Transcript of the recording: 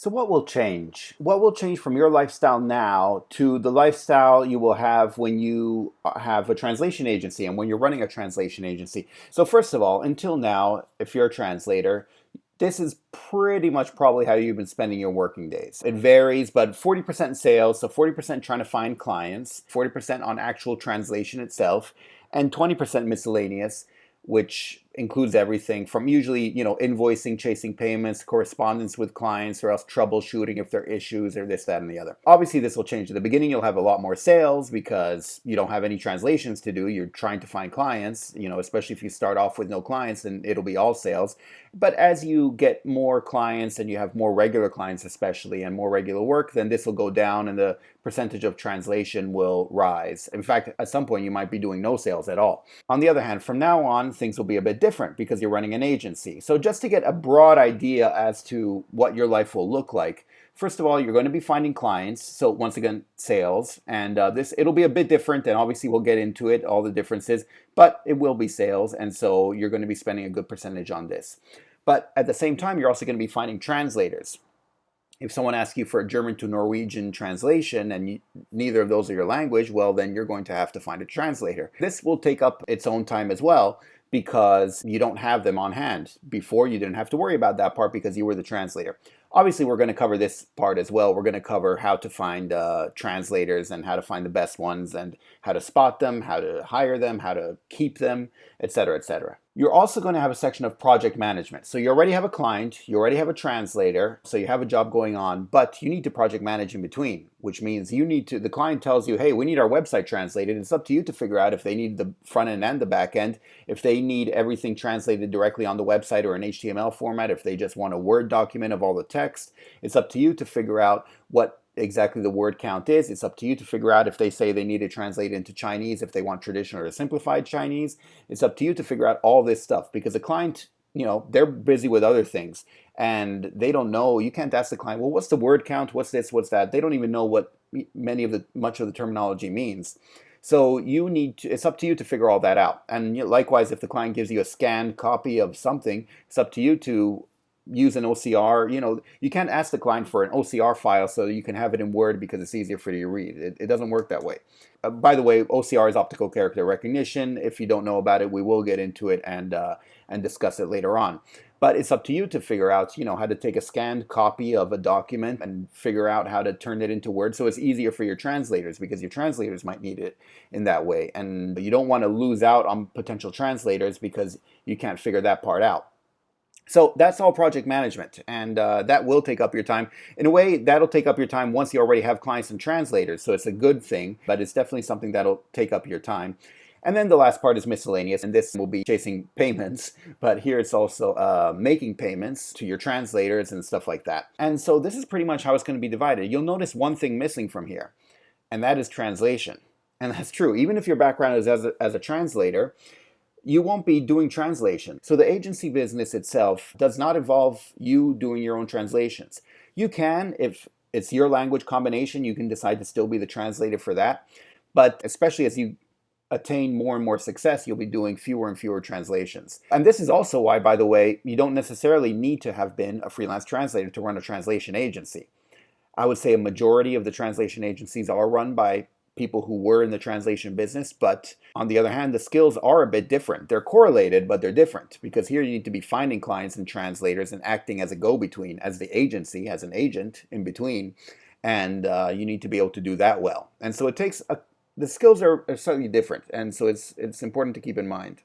So what will change? What will change from your lifestyle now to the lifestyle you will have when you have a translation agency and when you're running a translation agency? So first of all, until now, if you're a translator, this is pretty much probably how you've been spending your working days. It varies, but 40% sales, so 40% trying to find clients, 40% on actual translation itself, and 20% miscellaneous, which includes everything from usually, invoicing, chasing payments, correspondence with clients, or else troubleshooting if there are issues or this, that, and the other. Obviously, this will change. At the beginning, you'll have a lot more sales because you don't have any translations to do. You're trying to find clients, especially if you start off with no clients, then it'll be all sales. But as you get more clients and you have more regular clients especially and more regular work, then this will go down and the percentage of translation will rise. In fact, at some point you might be doing no sales at all. On the other hand, from now on, things will be a bit different because you're running an agency. So just to get a broad idea as to what your life will look like, first of all, you're going to be finding clients. So once again, sales, and it'll be a bit different, and obviously we'll get into it, all the differences, but it will be sales, and so you're going to be spending a good percentage on this. But at the same time, you're also going to be finding translators. If someone asks you for a German to Norwegian translation and neither of those are your language, well, then you're going to have to find a translator. This will take up its own time as well because you don't have them on hand. Before, you didn't have to worry about that part because you were the translator. Obviously, we're going to cover this part as well. We're going to cover how to find translators and how to find the best ones and how to spot them, how to hire them, how to keep them, etc., etc. You're also going to have a section of project management. So you already have a client, you already have a translator, so you have a job going on, but you need to project manage in between, which means the client tells you, hey, we need our website translated. It's up to you to figure out if they need the front end and the back end, if they need everything translated directly on the website or an HTML format, if they just want a Word document of all the text. It's up to you to figure out what exactly the word count is. It's up to you to figure out if they say they need to translate into Chinese, if they want traditional or simplified Chinese. It's up to you to figure out all this stuff because the client, they're busy with other things and they don't know. You can't ask the client, well, what's the word count? What's this? What's that? They don't even know what much of the terminology means. So it's up to you to figure all that out. And likewise, if the client gives you a scanned copy of something, it's up to you to use an OCR. You can't ask the client for an OCR file so you can have it in Word because it's easier for you to read. It doesn't work that way. By the way, OCR is optical character recognition. If you don't know about it, we will get into it and discuss it later on. But it's up to you to figure out, how to take a scanned copy of a document and figure out how to turn it into Word so it's easier for your translators because your translators might need it in that way. And you don't want to lose out on potential translators because you can't figure that part out. So that's all project management, and that will take up your time. In a way, that'll take up your time once you already have clients and translators, so it's a good thing, but it's definitely something that'll take up your time. And then the last part is miscellaneous, and this will be chasing payments, but here it's also making payments to your translators and stuff like that. And so this is pretty much how it's going to be divided. You'll notice one thing missing from here, and that is translation. And that's true. Even if your background is as a translator, you won't be doing translation. So the agency business itself does not involve you doing your own translations. You can, if it's your language combination, you can decide to still be the translator for that. But especially as you attain more and more success, you'll be doing fewer and fewer translations. And this is also why, by the way, you don't necessarily need to have been a freelance translator to run a translation agency. I would say a majority of the translation agencies are run by people who were in the translation business, but on the other hand, the skills are a bit different. They're correlated, but they're different because here you need to be finding clients and translators and acting as a go-between, as the agency, as an agent in between, and you need to be able to do that well. And so the skills are slightly different, and so it's important to keep in mind.